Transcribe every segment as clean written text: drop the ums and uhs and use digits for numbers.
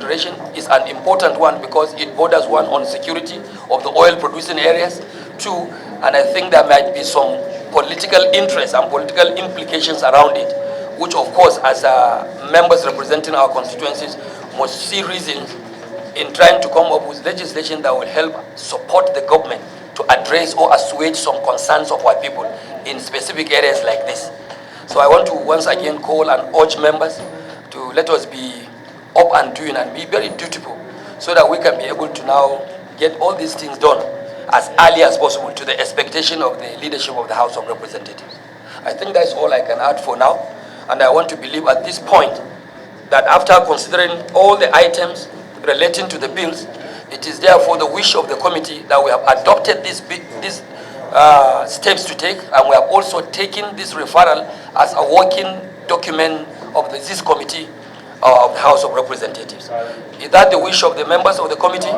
consideration is an important one because it borders one on security of the oil producing areas. Two, and I think there might be some political interest and political implications around it, which of course as members representing our constituencies must see reasons in trying to come up with legislation that will help support the government to address or assuage some concerns of our people in specific areas like this. So I want to once again call and urge members to let us be up and doing and be very dutiful so that we can be able to now get all these things done as early as possible to the expectation of the leadership of the House of Representatives. I think that's all I can add for now. And I want to believe at this point that after considering all the items relating to the bills, it is therefore the wish of the committee that we have adopted these steps to take, and we have also taken this referral as a working document of this committee of the House of Representatives. Is that the wish of the members of the committee?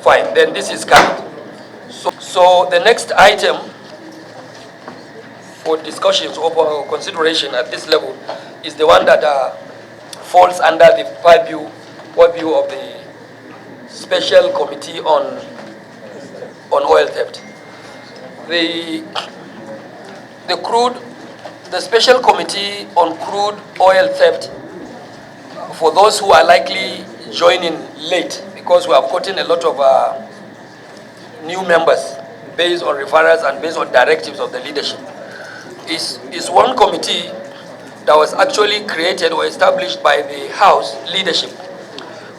Fine, then this is carried. So the next item for discussions or for consideration at this level is the one that falls under the purview of the Special Committee on Oil Theft. The Special Committee on Crude Oil Theft, for those who are likely joining late, because we have gotten a lot of new members based on referrals and based on directives of the leadership, is one committee that was actually created or established by the House leadership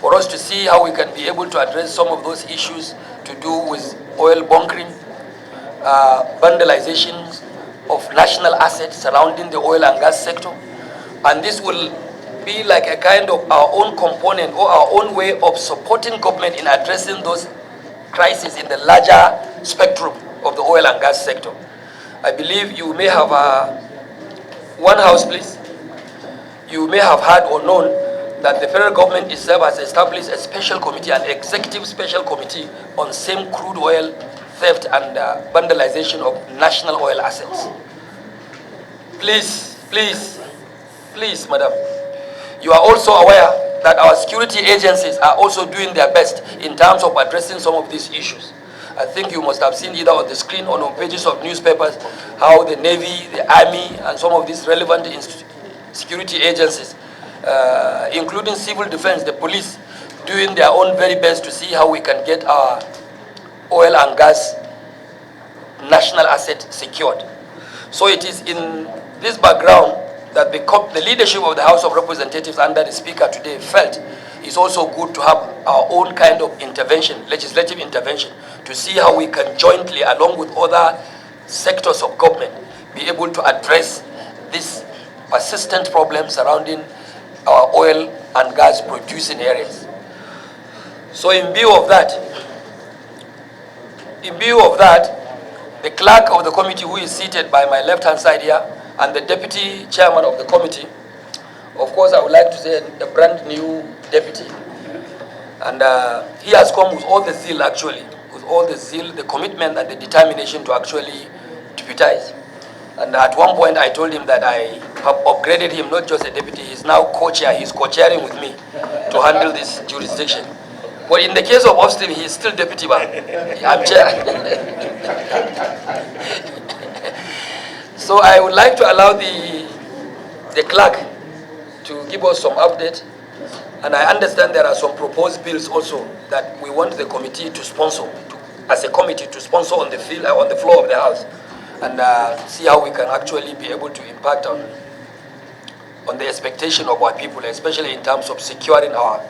for us to see how we can be able to address some of those issues to do with oil bunkering, vandalization of national assets surrounding the oil and gas sector. And this will be like a kind of our own component or our own way of supporting government in addressing those crises in the larger spectrum of the oil and gas sector. I believe you may have one house, please. You may have heard or known that the federal government itself has established a special committee, an executive special committee on same crude oil theft and vandalization of national oil assets. Please, madam, you are also aware that our security agencies are also doing their best in terms of addressing some of these issues. I think you must have seen either on the screen or on pages of newspapers how the Navy, the Army, and some of these relevant security agencies, including civil defense, the police, doing their own very best to see how we can get our oil and gas national asset secured. So it is in this background that the leadership of the House of Representatives under the Speaker today felt it's also good to have our own kind of intervention, legislative intervention, to see how we can jointly, along with other sectors of government, be able to address this persistent problem surrounding our oil and gas producing areas. So in view of that, the clerk of the committee, who is seated by my left-hand side here, and the deputy chairman of the committee, of course, I would like to say a brand new deputy. And he has come with all the zeal, actually, with all the zeal, the commitment, and the determination to actually deputize. And at one point, I told him that I have upgraded him, not just a deputy, he's now co-chair. He's co-chairing with me to handle this jurisdiction. But in the case of Austin, he is still deputy, I'm chair. So I would like to allow the clerk to give us some update. And I understand there are some proposed bills also that we want the committee to sponsor, as a committee to sponsor on the floor of the House, and see how we can actually be able to impact on the expectation of our people, especially in terms of securing our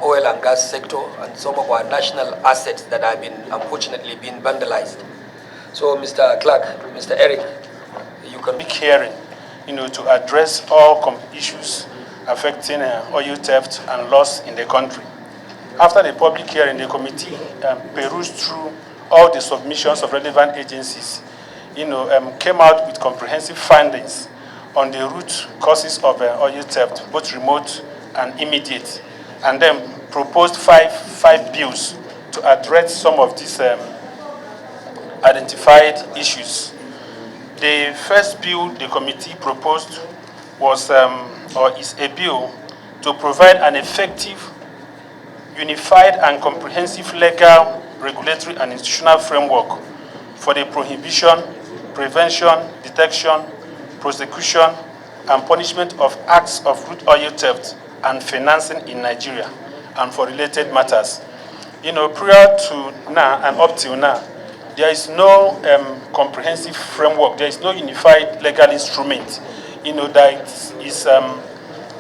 oil and gas sector and some of our national assets that have been unfortunately been vandalized. So, Mr. Clark, Mr. Eric, you can make hearing, to address all issues affecting oil theft and loss in the country. After the public hearing, the committee perused through all the submissions of relevant agencies, came out with comprehensive findings on the root causes of oil theft, both remote and immediate, and then proposed five bills to address some of these identified issues. The first bill the committee proposed was is a bill to provide an effective, unified and comprehensive legal, regulatory and institutional framework for the prohibition, prevention, detection, prosecution, and punishment of acts of crude oil theft and financing in Nigeria and for related matters. Prior to now and up till now, there is no comprehensive framework. There is no unified legal instrument,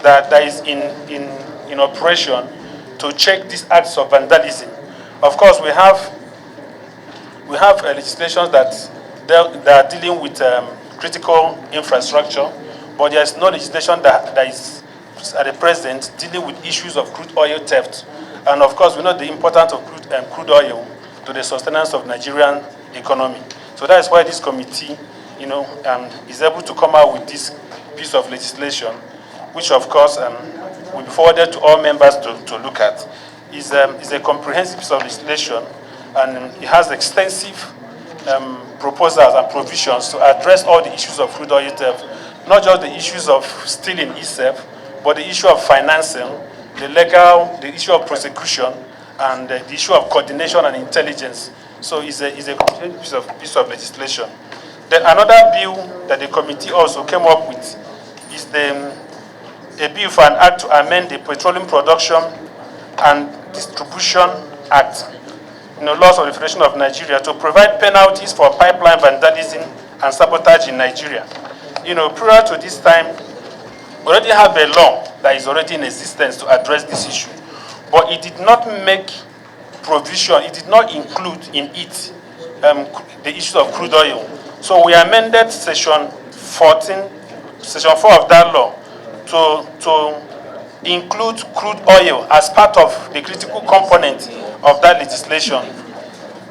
that is in operation to check these acts of vandalism. Of course, we have legislations that are dealing with critical infrastructure, but there is no legislation that is at the present dealing with issues of crude oil theft. And of course, we know the importance of crude oil to the sustenance of Nigerian economy. So that is why this committee, is able to come out with this piece of legislation, which of course will be forwarded to all members to look at. Is a comprehensive piece of legislation, and it has extensive proposals and provisions to address all the issues of crude oil theft, not just the issues of stealing itself, but the issue of financing, the issue of prosecution, and the issue of coordination and intelligence. So it's a comprehensive piece of legislation. Then another bill that the committee also came up with is a bill for an act to amend the Petroleum Production and Distribution Act, laws of the Federation of Nigeria, to provide penalties for pipeline vandalism and sabotage in Nigeria. Prior to this time, we already have a law that is already in existence to address this issue, but it did not make provision, it did not include in it the issue of crude oil. So we amended section 4 of that law to include crude oil as part of the critical component of that legislation.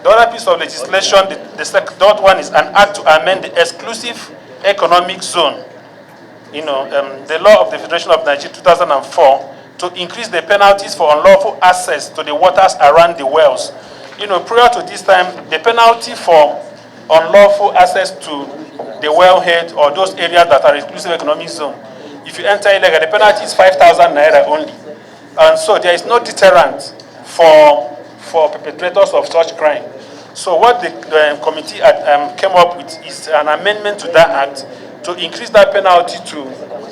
The other piece of legislation, the third one, is an act to amend the exclusive economic zone, the law of the Federation of Nigeria 2004, to increase the penalties for unlawful access to the waters around the wells. Prior to this time, the penalty for unlawful access to the wellhead or those areas that are exclusive economic zone, if you enter illegal, the penalty is 5,000 naira only. And so there is no deterrent for perpetrators of such crime. So what the committee came up with is an amendment to that act to increase that penalty to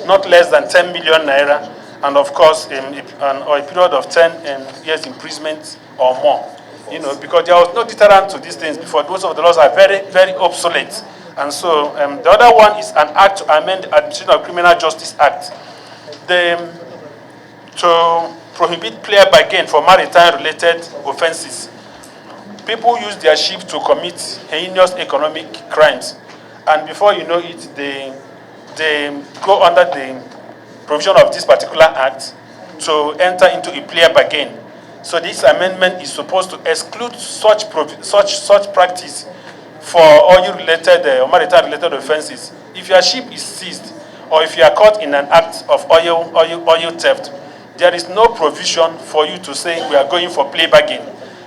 not less than 10 million naira, and of course, or a period of 10 years imprisonment or more. Because there was no deterrent to these things before. Those of the laws are very, very obsolete. And so the other one is an act to amend the Administration of Criminal Justice Act to prohibit plea bargain for maritime-related offenses. People use their ships to commit heinous economic crimes, and before you know it, they go under the provision of this particular act to enter into a plea bargain. So this amendment is supposed to exclude such practice for oil-related or maritime-related offenses. If your ship is seized, or if you are caught in an act of oil theft, there is no provision for you to say we are going for plea bargain,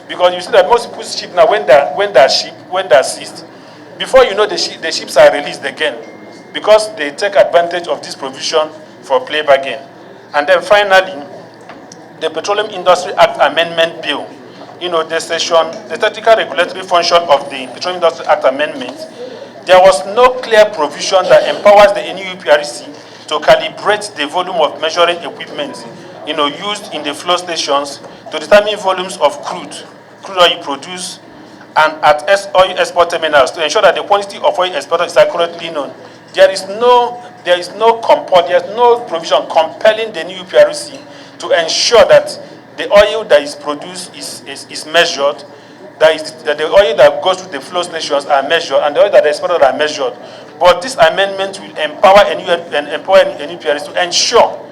because you see that most people's ship now, when they're seized, before you know the ships are released again, because they take advantage of this provision for plea bargain. And then finally, the Petroleum Industry Act Amendment Bill, the technical regulatory function of the Petroleum Industry Act Amendment, there was no clear provision that empowers the NUPRC to calibrate the volume of measuring equipment, used in the flow stations to determine volumes of crude oil produced and at oil export terminals to ensure that the quantity of oil exported is accurately known. There is no provision compelling the NUPRC to ensure that the oil that is produced is measured, that the oil that goes through the flow stations are measured, and the oil that is exported are measured. But this amendment will empower NUPRC to ensure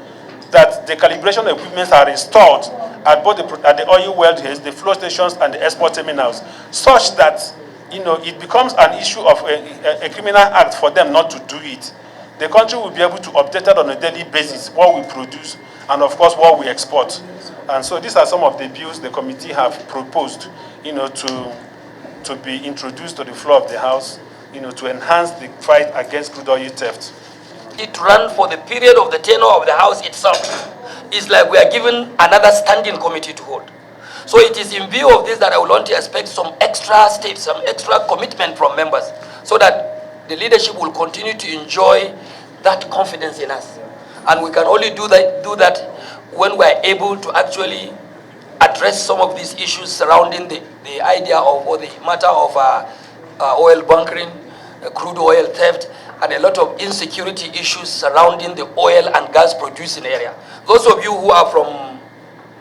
that the calibration equipment are installed at both at the oil wellheads, the flow stations, and the export terminals, such that it becomes an issue of a criminal act for them not to do it. The country will be able to update it on a daily basis what we produce and of course what we export. And so these are some of the bills the committee have proposed, to be introduced to the floor of the House, to enhance the fight against crude oil theft. It ran for the period of the tenure of the House itself. it's like we are given another standing committee to hold. So it is in view of this that I would want to expect some extra steps, some extra commitment from members, so that the leadership will continue to enjoy that confidence in us. And we can only do that when we are able to actually address some of these issues surrounding the idea of, or the matter of oil bunkering, crude oil theft, and a lot of insecurity issues surrounding the oil and gas producing area. Those of you who are from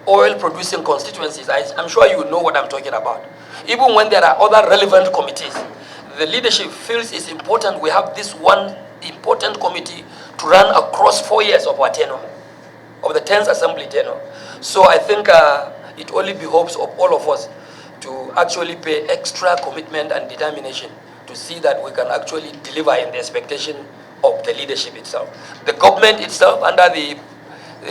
oil producing constituencies, I'm sure you know what I'm talking about. Even when there are other relevant committees, the leadership feels it's important we have this one important committee to run across 4 years of our tenure, of the 10th Assembly tenure. So I think it only behoves of all of us to actually pay extra commitment and determination to see that we can actually deliver in the expectation of the leadership itself. The government itself, under the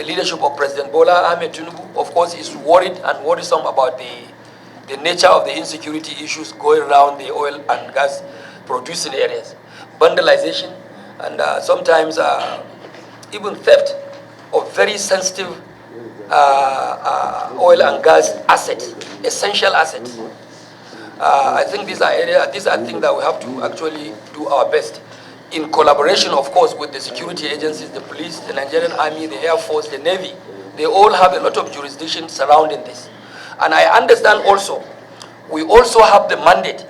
leadership of President Bola Ahmed Tinubu, of course, is worried and worrisome about the nature of the insecurity issues going around the oil and gas producing areas. Vandalization and sometimes even theft of very sensitive oil and gas assets, essential assets. I think these are things that we have to actually do our best in collaboration, of course, with the security agencies, the police, the Nigerian Army, the Air Force, the Navy. They all have a lot of jurisdiction surrounding this. And I understand also, we also have the mandate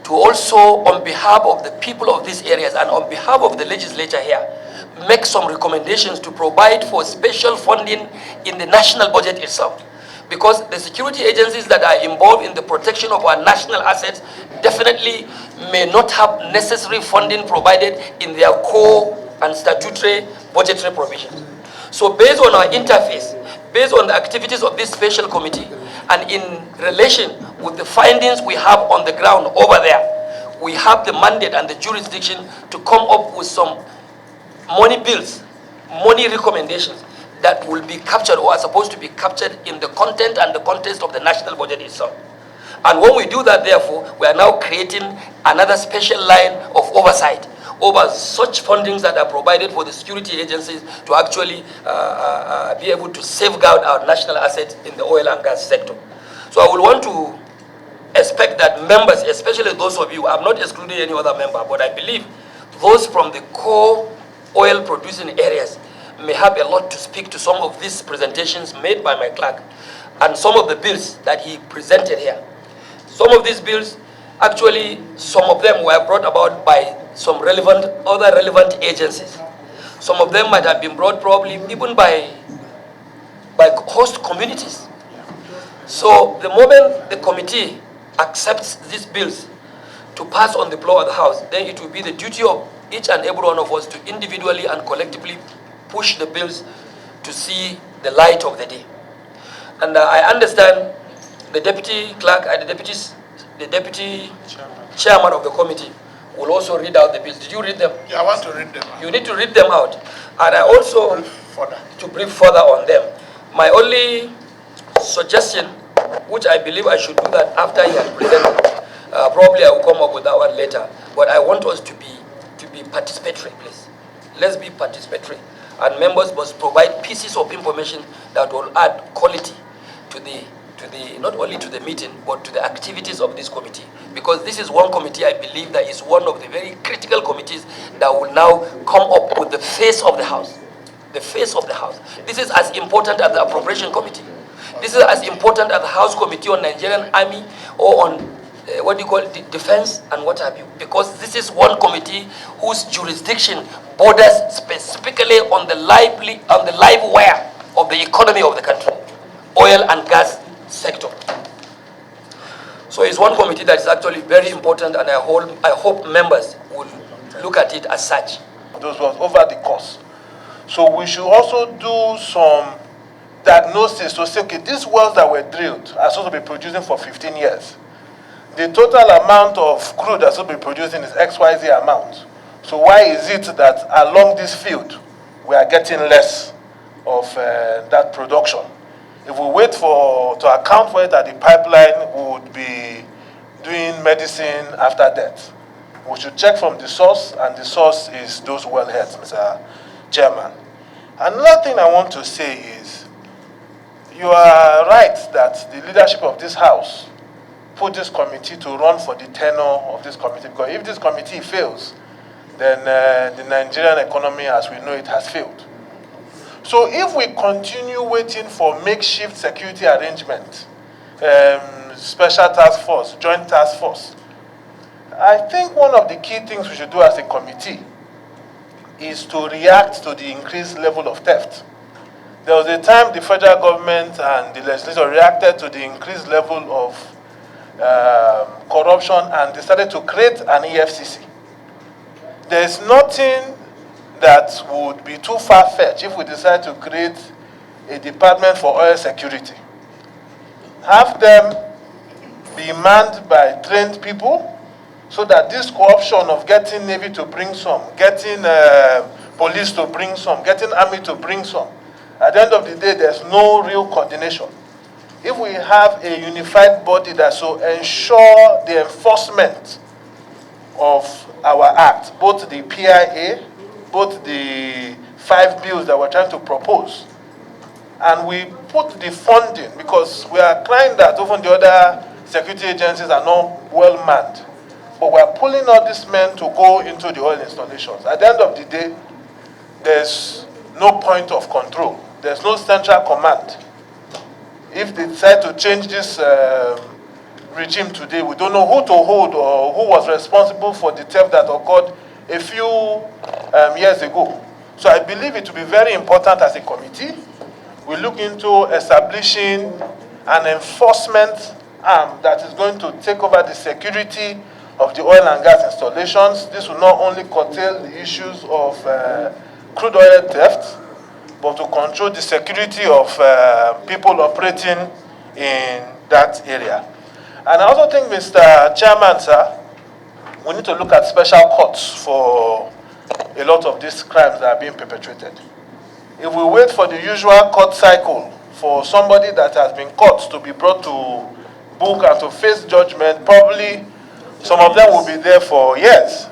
to also, on behalf of the people of these areas and on behalf of the legislature here, make some recommendations to provide for special funding in the national budget itself. Because the security agencies that are involved in the protection of our national assets definitely may not have necessary funding provided in their core and statutory budgetary provisions. So based on our interface, based on the activities of this special committee, and in relation with the findings we have on the ground over there, we have the mandate and the jurisdiction to come up with some money bills, money recommendations that will be captured or are supposed to be captured in the content and the context of the national budget itself. And when we do that, therefore, we are now creating another special line of oversight over such fundings that are provided for the security agencies to actually be able to safeguard our national assets in the oil and gas sector. So I would want to expect that members, especially those of you, I'm not excluding any other member, but I believe those from the core oil producing areas may have a lot to speak to some of these presentations made by my clerk and some of the bills that he presented here. Some of these bills, actually, some of them were brought about by some other relevant agencies. Some of them might have been brought probably even by host communities. So the moment the committee accepts these bills to pass on the floor of the House, then it will be the duty of each and every one of us to individually and collectively push the bills to see the light of the day. And I understand the deputy clerk and the deputy chairman of the committee will also read out the bills. Did you read them? Yeah, I want to read them out. You need to read them out. And I also, to brief further on them. My only suggestion, which I believe I should do that after he has presented, probably I will come up with that one later, but I want us to be participatory, please. Let's be participatory. And members must provide pieces of information that will add quality to the not only to the meeting, but to the activities of this committee. Because this is one committee, I believe, that is one of the very critical committees that will now come up with the face of the House. The face of the House. This is as important as the Appropriation Committee. This is as important as the House Committee on Nigerian Army or on defense and what have you, because this is one committee whose jurisdiction borders specifically on the live wire of the economy of the country, oil and gas sector. So it's one committee that is actually very important, and I hope members will look at it as such. Those was over the course. So we should also do some diagnosis to say, okay, these wells that were drilled are supposed to be producing for 15 years. The total amount of crude that's supposed to be producing is XYZ amount. So why is it that along this field we are getting less of that production? If we wait to account for it at the pipeline, we would be doing medicine after death. We should check from the source, and the source is those wellheads, Mr. Chairman. Another thing I want to say is, you are right that the leadership of this House put this committee to run for the tenure of this committee, because if this committee fails, then the Nigerian economy as we know it has failed. So if we continue waiting for makeshift security arrangement, special task force, joint task force, I think one of the key things we should do as a committee is to react to the increased level of theft. There was a time the federal government and the legislature reacted to the increased level of corruption and decided to create an EFCC. There is nothing that would be too far-fetched if we decide to create a department for oil security. Have them be manned by trained people so that this corruption of getting Navy to bring some, getting police to bring some, getting army to bring some, at the end of the day, there's no real coordination. If we have a unified body that will ensure the enforcement of our act, both the PIA, both the 5 bills that we're trying to propose, and we put the funding, because we are crying that often the other security agencies are not well manned, but we're pulling all these men to go into the oil installations. At the end of the day, there's no point of control. There's no central command. If they decide to change this regime today, we don't know who to hold or who was responsible for the theft that occurred a few years ago. So I believe it will be very important as a committee. We look into establishing an enforcement arm that is going to take over the security of the oil and gas installations. This will not only curtail the issues of crude oil theft, but to control the security of people operating in that area. And I also think, Mr. Chairman, sir, we need to look at special courts for a lot of these crimes that are being perpetrated. If we wait for the usual court cycle for somebody that has been caught to be brought to book and to face judgment, probably some of them will be there for years.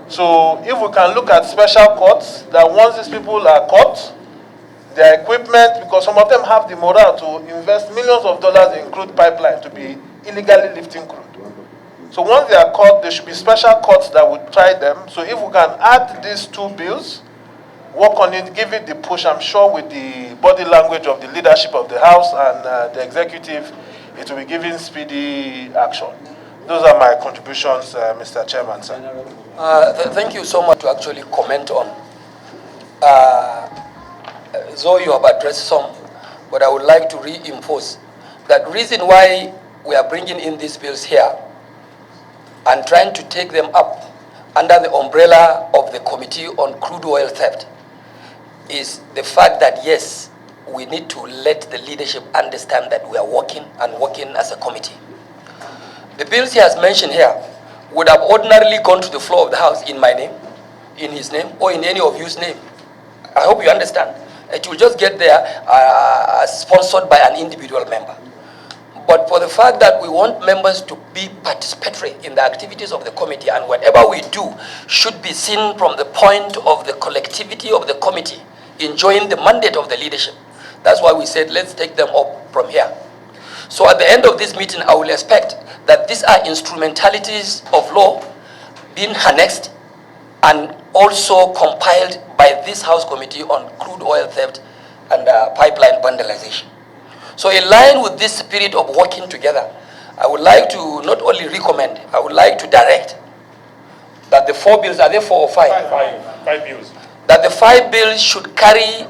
So if we can look at special courts, that once these people are caught, their equipment, because some of them have the morale to invest millions of dollars in crude pipeline to be illegally lifting crude. So once they are caught, there should be special courts that would try them. So if we can add these 2 bills, work on it, give it the push, I'm sure with the body language of the leadership of the House and the executive, it will be given speedy action. Those are my contributions, Mr. Chairman, sir. Thank you so much to actually comment on. Though you have addressed some, but I would like to reinforce that reason why we are bringing in these bills here and trying to take them up under the umbrella of the Committee on Crude Oil Theft is the fact that, yes, we need to let the leadership understand that we are working as a committee. The bills he has mentioned here would have ordinarily gone to the floor of the House in my name, in his name, or in any of you's name. I hope you understand. It will just get there sponsored by an individual member. But for the fact that we want members to be participatory in the activities of the committee, and whatever we do should be seen from the point of the collectivity of the committee enjoying the mandate of the leadership. That's why we said, let's take them up from here. So at the end of this meeting, I will expect that these are instrumentalities of law being annexed and also compiled by this House Committee on Crude Oil Theft and Pipeline Vandalization. So in line with this spirit of working together, I would like to not only recommend, I would like to direct that the 4 bills, are there 4 or 5? 5 bills. That the 5 bills should carry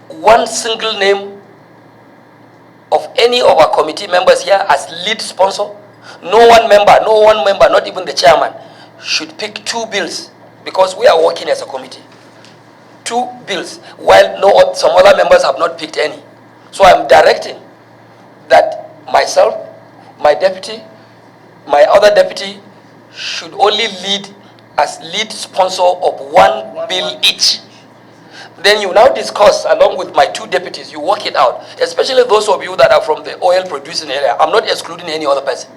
one single name of any of our committee members here as lead sponsor. No one member, not even the chairman, should pick 2 bills because we are working as a committee. 2 bills, while some other members have not picked any. So I'm directing that myself, my deputy, my other deputy should only lead as lead sponsor of 1 bill each. Then you now discuss along with my 2 deputies, you work it out, especially those of you that are from the oil producing area. I'm not excluding any other person.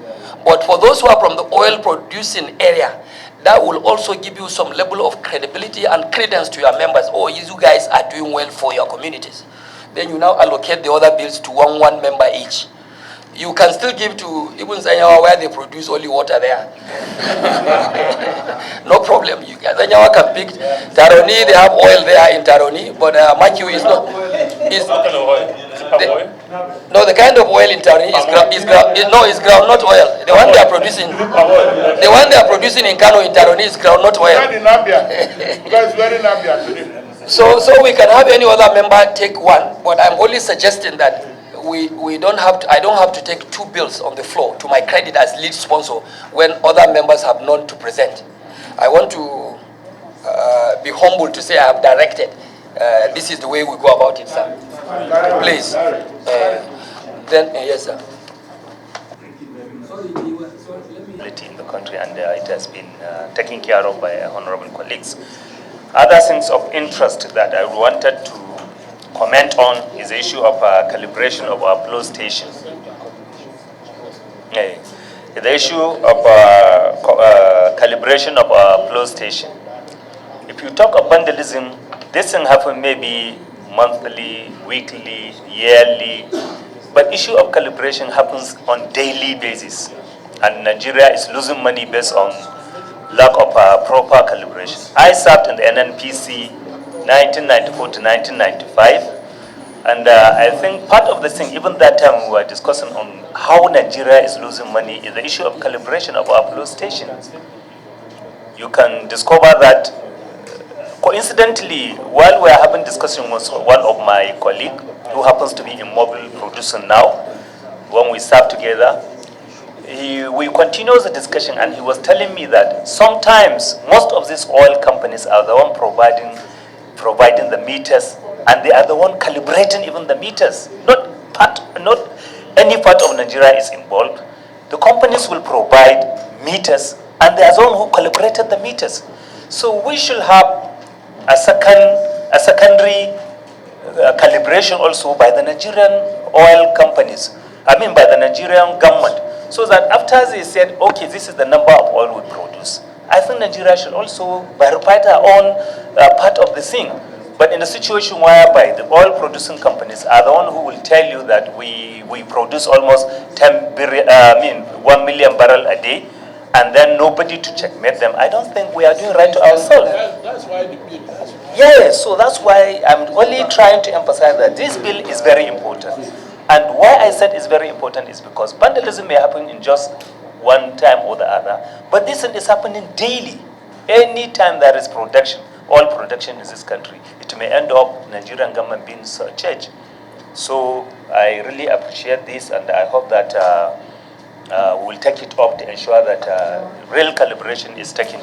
But for those who are from the oil producing area, that will also give you some level of credibility and credence to your members. Oh, you guys are doing well for your communities. Then you now allocate the other bills to one member each. You can still give to even Zanyawa where they produce only water there. No problem. Zanyawa can pick Taroni, they have oil there in Taroni, but Makiu is not. No, the kind of oil in Taroni is groundnut oil. The one they are producing in Kano in Taroni is groundnut oil. So we can have any other member take one, but I'm only suggesting that we don't have to, I don't have to take two bills on the floor to my credit as lead sponsor when other members have none to present. I want to be humble to say I have directed. This is the way we go about it, sir. Please. Then, yes, sir. In the country, and it has been taken care of by honorable colleagues. Other things of interest that I wanted to comment on is the issue of calibration of our flow station. The issue of calibration of our flow station. If you talk of vandalism, this thing happens maybe monthly, weekly, yearly, but issue of calibration happens on daily basis, and Nigeria is losing money based on lack of proper calibration. I served in the NNPC 1994 to 1995, and I think part of the thing, even that time we were discussing on how Nigeria is losing money, is the issue of calibration of our flow stations. You can discover that coincidentally, while we are having discussion with one of my colleagues who happens to be in mobile producing now, when we served together, we continued the discussion, and he was telling me that sometimes most of these oil companies are the one providing the meters, and they are the one calibrating even the meters. Not any part of Nigeria is involved. The companies will provide meters, and they are the one who calibrated the meters. So we should have a secondary calibration also by the Nigerian oil companies. I mean by the Nigerian government. So that after they said, okay, this is the number of oil we produce, I think Nigeria should also verify their own part of the thing. But in a situation whereby the oil producing companies are the one who will tell you that we produce almost 1 million barrel a day, and then nobody to checkmate them, I don't think we are doing right to ourselves. That's why the bill is. Yeah, so that's why I'm only trying to emphasize that this bill is very important. And why I said it's very important is because vandalism may happen in just one time or the other, but this is happening daily. Any time there is production, oil production in this country, it may end up Nigerian government being surcharged. So I really appreciate this, and I hope that we'll take it up to ensure that real calibration is taken.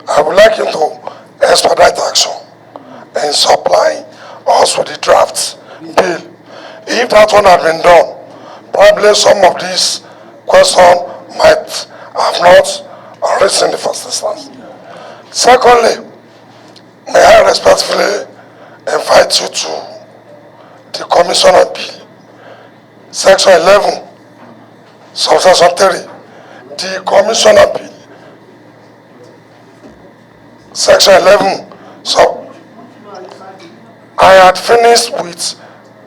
I would like you to expedite action and supply us with the draft bill. If that one had been done, probably some of these questions might have not arisen in the first instance. Secondly, may I respectfully invite you to the Commission on Bill, Section 11, Subsection 3. The Commission on Bill, Section 11. So I had finished with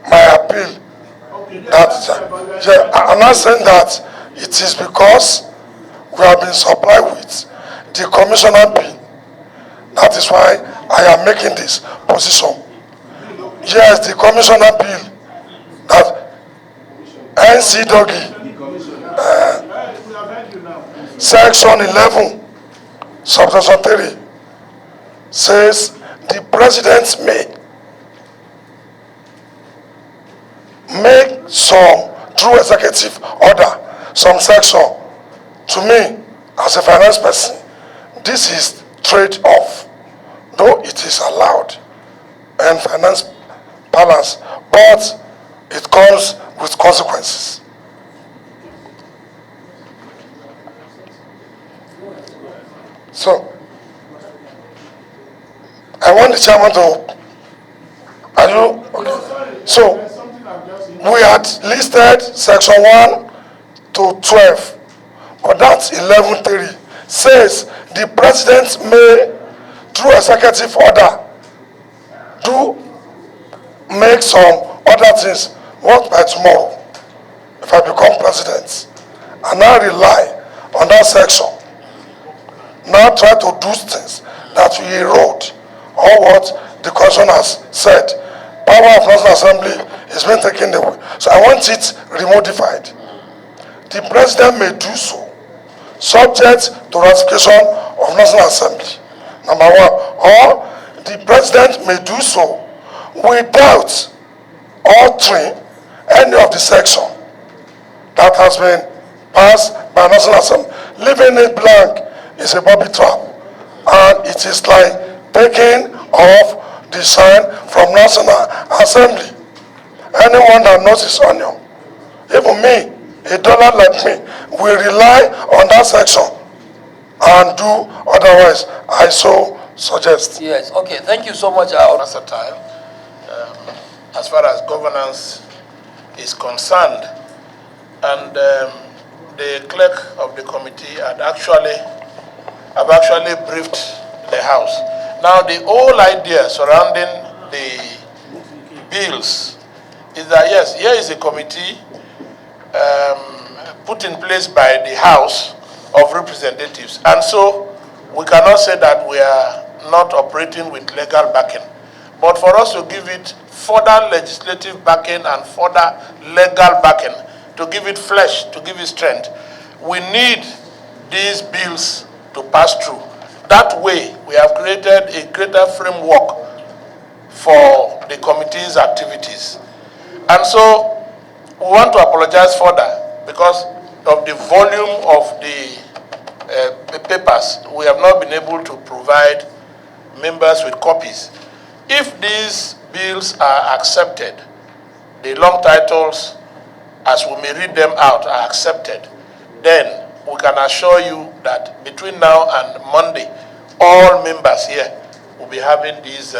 my appeal. I'm not saying that it is because we have been supplied with the Commissioner bill. That is why I am making this position. Yes, the Commissioner bill that NC Doggy, Section 11, Subsection 3 says the President may make some, through executive order, some section. To me, as a finance person, this is trade-off, though it is allowed and finance balance, but it comes with consequences. So, I want the chairman to, are you, okay. So, we had listed section 1 to 12, but that's 11.3 says the president may, through executive order, do make some other things. What by tomorrow, if I become president, and I rely on that section, now try to do things that will erode all what the Constitution has said. Power of National Assembly is being taken away. So I want it remodified. The president may do so, subject to ratification of National Assembly, number one. Or the president may do so without altering any of the section that has been passed by National Assembly. Leaving it blank is a bobby trap, and it is like taking off the shine from National Assembly. Anyone that knows his onion, even me, a dollar like me, will rely on that section and do otherwise. I so suggest. Yes, okay, thank you so much. Versatile, as far as governance is concerned, and the clerk of the committee have actually briefed the House. Now, the whole idea surrounding the bills is that, yes, here is a committee put in place by the House of Representatives. And so we cannot say that we are not operating with legal backing. But for us to give it further legislative backing and further legal backing, to give it flesh, to give it strength, we need these bills to pass through. That way, we have created a greater framework for the committee's activities. And so, we want to apologize further because of the volume of the papers. We have not been able to provide members with copies. If these bills are accepted, the long titles, as we may read them out, are accepted, then we can assure you that between now and Monday, all members here will be having these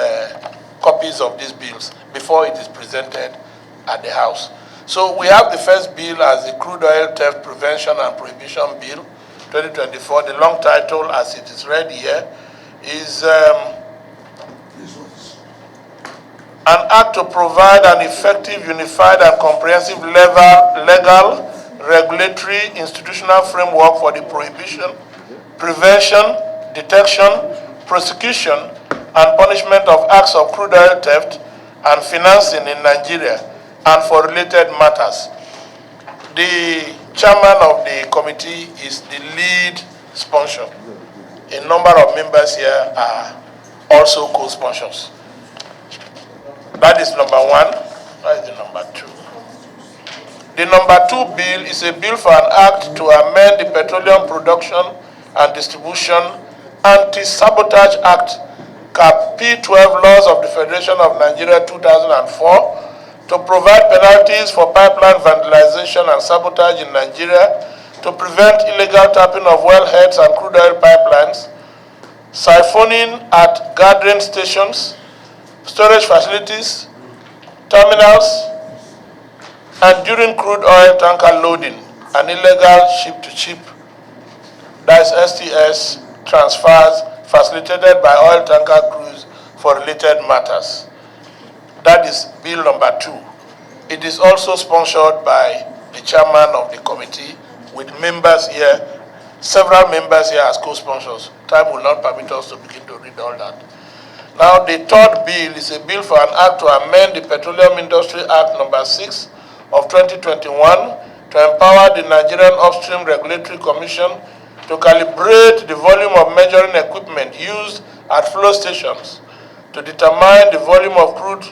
copies of these bills before it is presented at the House. So we have the first bill as the Crude Oil Theft Prevention and Prohibition Bill 2024. The long title, as it is read here, is an act to provide an effective, unified, and comprehensive legal, regulatory, institutional framework for the prohibition, prevention, detection, prosecution, and punishment of acts of crude oil theft and financing in Nigeria, and for related matters. The chairman of the committee is the lead sponsor. A number of members here are also co-sponsors. That is number one. That is the number two. The number two bill is a bill for an act to amend the Petroleum Production and Distribution Anti-Sabotage Act, Cap P12 Laws of the Federation of Nigeria 2004, to provide penalties for pipeline vandalization and sabotage in Nigeria, to prevent illegal tapping of wellheads and crude oil pipelines, siphoning at gathering stations, storage facilities, terminals, and during crude oil tanker loading and illegal ship-to-ship, that is STS, transfers facilitated by oil tanker crews for related matters. That is bill number two. It is also sponsored by the chairman of the committee with members here, several members here as co-sponsors. Time will not permit us to begin to read all that. Now, the third bill is a bill for an act to amend the Petroleum Industry Act number 6 of 2021 to empower the Nigerian Upstream Regulatory Commission to calibrate the volume of measuring equipment used at flow stations to determine the volume of crude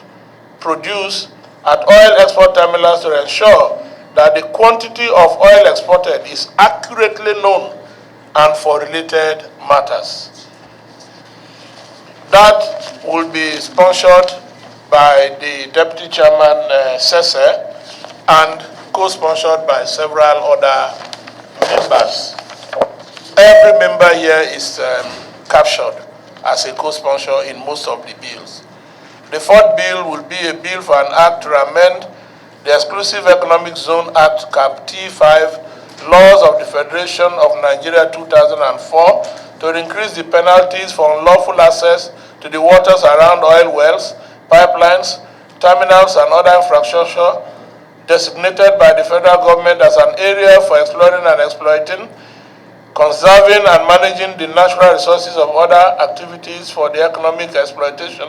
produced at oil export terminals to ensure that the quantity of oil exported is accurately known and for related matters. That will be sponsored by the Deputy Chairman, Sese, and co-sponsored by several other members. Every member here is captured as a co-sponsor in most of the bills. The fourth bill will be a bill for an act to amend the Exclusive Economic Zone Act, Cap T5, Laws of the Federation of Nigeria 2004, to increase the penalties for unlawful access to the waters around oil wells, pipelines, terminals, and other infrastructure designated by the federal government as an area for exploring and exploiting, conserving and managing the natural resources of other activities for the economic exploitation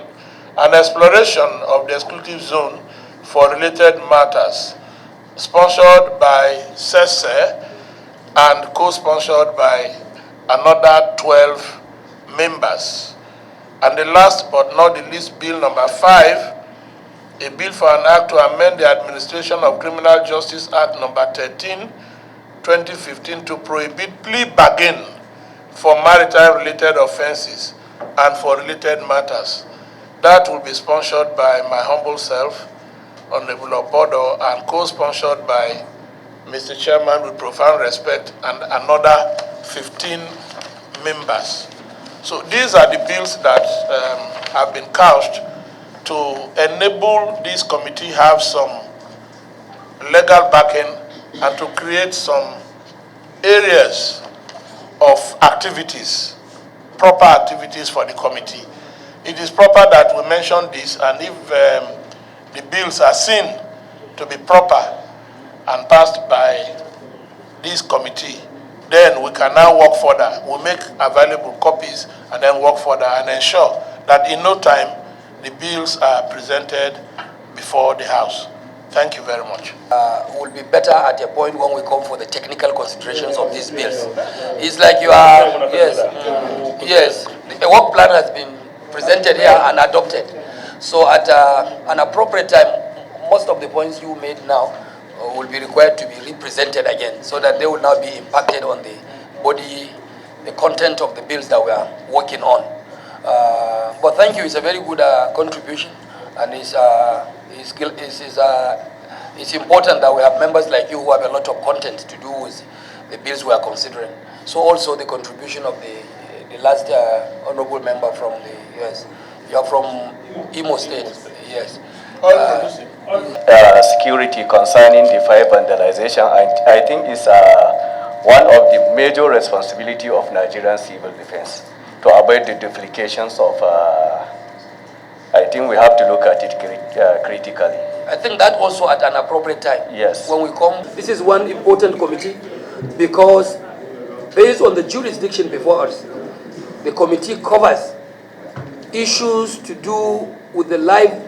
and exploration of the exclusive zone for related matters, sponsored by SESE and co-sponsored by another 12 members. And the last but not the least, Bill number 5, a bill for an act to amend the Administration of Criminal Justice Act number 13, 2015 to prohibit plea bargain for maritime-related offenses and for related matters. That will be sponsored by my humble self, Honorable Obodo, and co-sponsored by Mr. Chairman with profound respect and another 15 members. So these are the bills that have been couched to enable this committee have some legal backing and to create some areas of activities, proper activities for the committee. It is proper that we mention this, and if the bills are seen to be proper and passed by this committee, then we can now work further. We'll make available copies and then work further and ensure that in no time the bills are presented before the House. Thank you very much. We'll be better at a point when we come for the technical considerations of these bills. It's like you are, yes, a work plan has been presented here and adopted. So at an appropriate time, most of the points you made now will be required to be represented again, so that they will now be impacted on the body, the content of the bills that we are working on. But thank you, it's a very good contribution, and it's important that we have members like you who have a lot of content to do with the bills we are considering. So also the contribution of the last honorable member from the US. You are from Imo State, yes. Security concerning the fire vandalization, I think is one of the major responsibility of Nigerian civil defense to avoid the duplications of, I think we have to look at it critically. I think that also at an appropriate time. Yes. When we come, this is one important committee because based on the jurisdiction before us, the committee covers issues to do with the live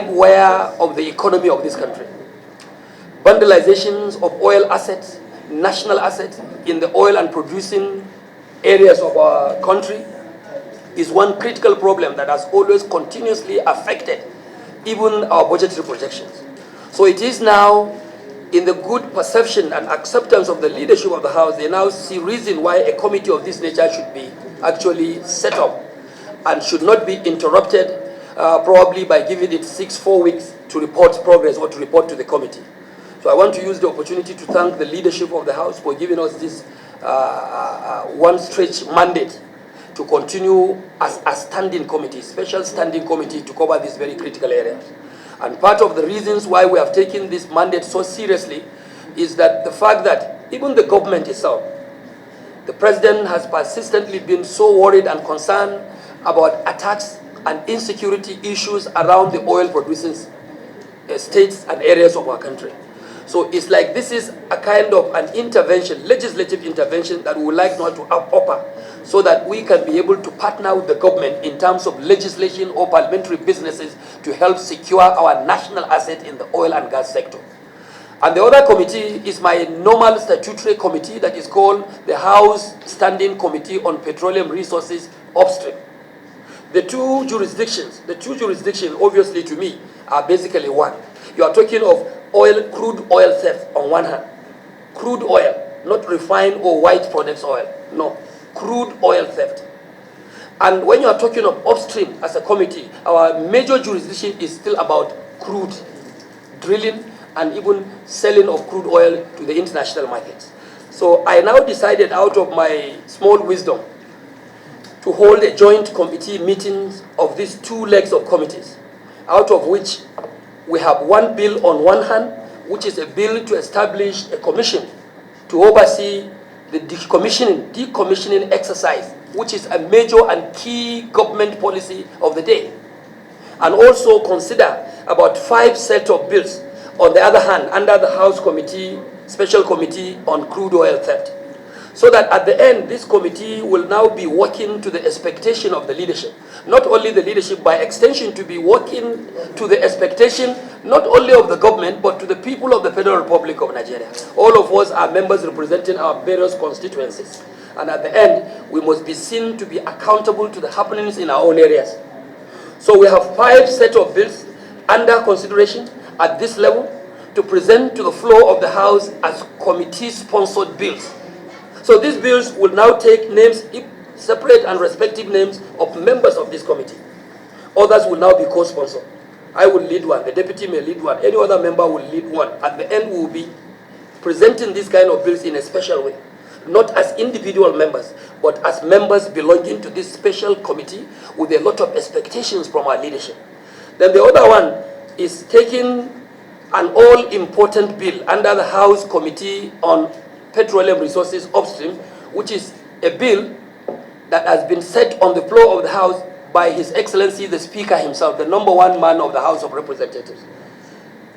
wire of the economy of this country. Vandalizations of oil assets, national assets in the oil and producing areas of our country is one critical problem that has always continuously affected even our budgetary projections. So it is now in the good perception and acceptance of the leadership of the House, they now see reason why a committee of this nature should be actually set up and should not be interrupted probably by giving it 4 weeks to report progress or to report to the committee. So I want to use the opportunity to thank the leadership of the House for giving us this one stretch mandate to continue as a standing committee, special standing committee to cover these very critical areas. And part of the reasons why we have taken this mandate so seriously is that the fact that even the government itself, the president has persistently been so worried and concerned about attacks and insecurity issues around the oil producing states and areas of our country. So it's like this is a kind of an intervention, legislative intervention that we would like now to offer so that we can be able to partner with the government in terms of legislation or parliamentary businesses to help secure our national asset in the oil and gas sector. And the other committee is my normal statutory committee that is called the House Standing Committee on Petroleum Resources Upstream. The two jurisdictions obviously to me are basically one. You are talking of crude oil theft on one hand. Crude oil, not refined or white products oil, no. Crude oil theft. And when you are talking of upstream as a committee, our major jurisdiction is still about crude drilling and even selling of crude oil to the international markets. So I now decided out of my small wisdom to hold a joint committee meetings of these two legs of committees, out of which we have one bill on one hand, which is a bill to establish a commission to oversee the decommissioning exercise which is a major and key government policy of the day. And also consider about 5 sets of bills, on the other hand, under the House Committee, Special Committee on Crude Oil Theft. So that at the end, this committee will now be working to the expectation of the leadership. Not only the leadership, by extension, to be working to the expectation not only of the government, but to the people of the Federal Republic of Nigeria. All of us are members representing our various constituencies. And at the end, we must be seen to be accountable to the happenings in our own areas. So we have 5 sets of bills under consideration at this level to present to the floor of the House as committee-sponsored bills. So these bills will now take names, separate and respective names of members of this committee. Others will now be co-sponsored. I will lead one, the deputy may lead one, any other member will lead one. At the end, we will be presenting these kind of bills in a special way, not as individual members, but as members belonging to this special committee with a lot of expectations from our leadership. Then the other one is taking an all-important bill under the House Committee on Petroleum Resources Upstream, which is a bill that has been set on the floor of the House by His Excellency the Speaker himself, the #1 man of the House of Representatives,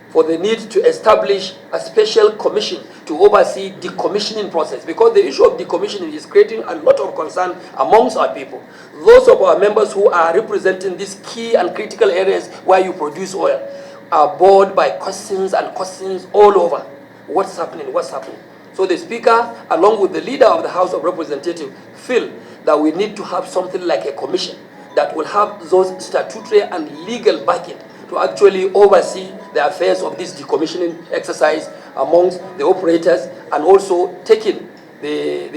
for the need to establish a special commission to oversee decommissioning process, because the issue of decommissioning is creating a lot of concern amongst our people. Those of our members who are representing these key and critical areas where you produce oil are bored by questions and questions all over. What's happening? What's happening? So the Speaker, along with the leader of the House of Representatives, feel that we need to have something like a commission that will have those statutory and legal backing to actually oversee the affairs of this decommissioning exercise amongst the operators, and also taking the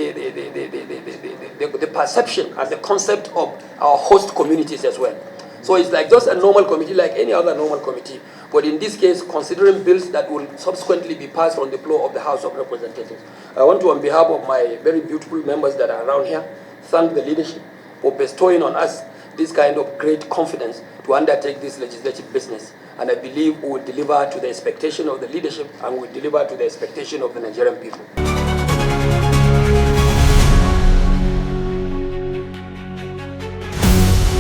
perception and the concept of our host communities as well. So it's like just a normal committee like any other normal committee, but in this case, considering bills that will subsequently be passed on the floor of the House of Representatives. I want to, on behalf of my very beautiful members that are around here, thank the leadership for bestowing on us this kind of great confidence to undertake this legislative business. And I believe we will deliver to the expectation of the leadership, and we will deliver to the expectation of the Nigerian people.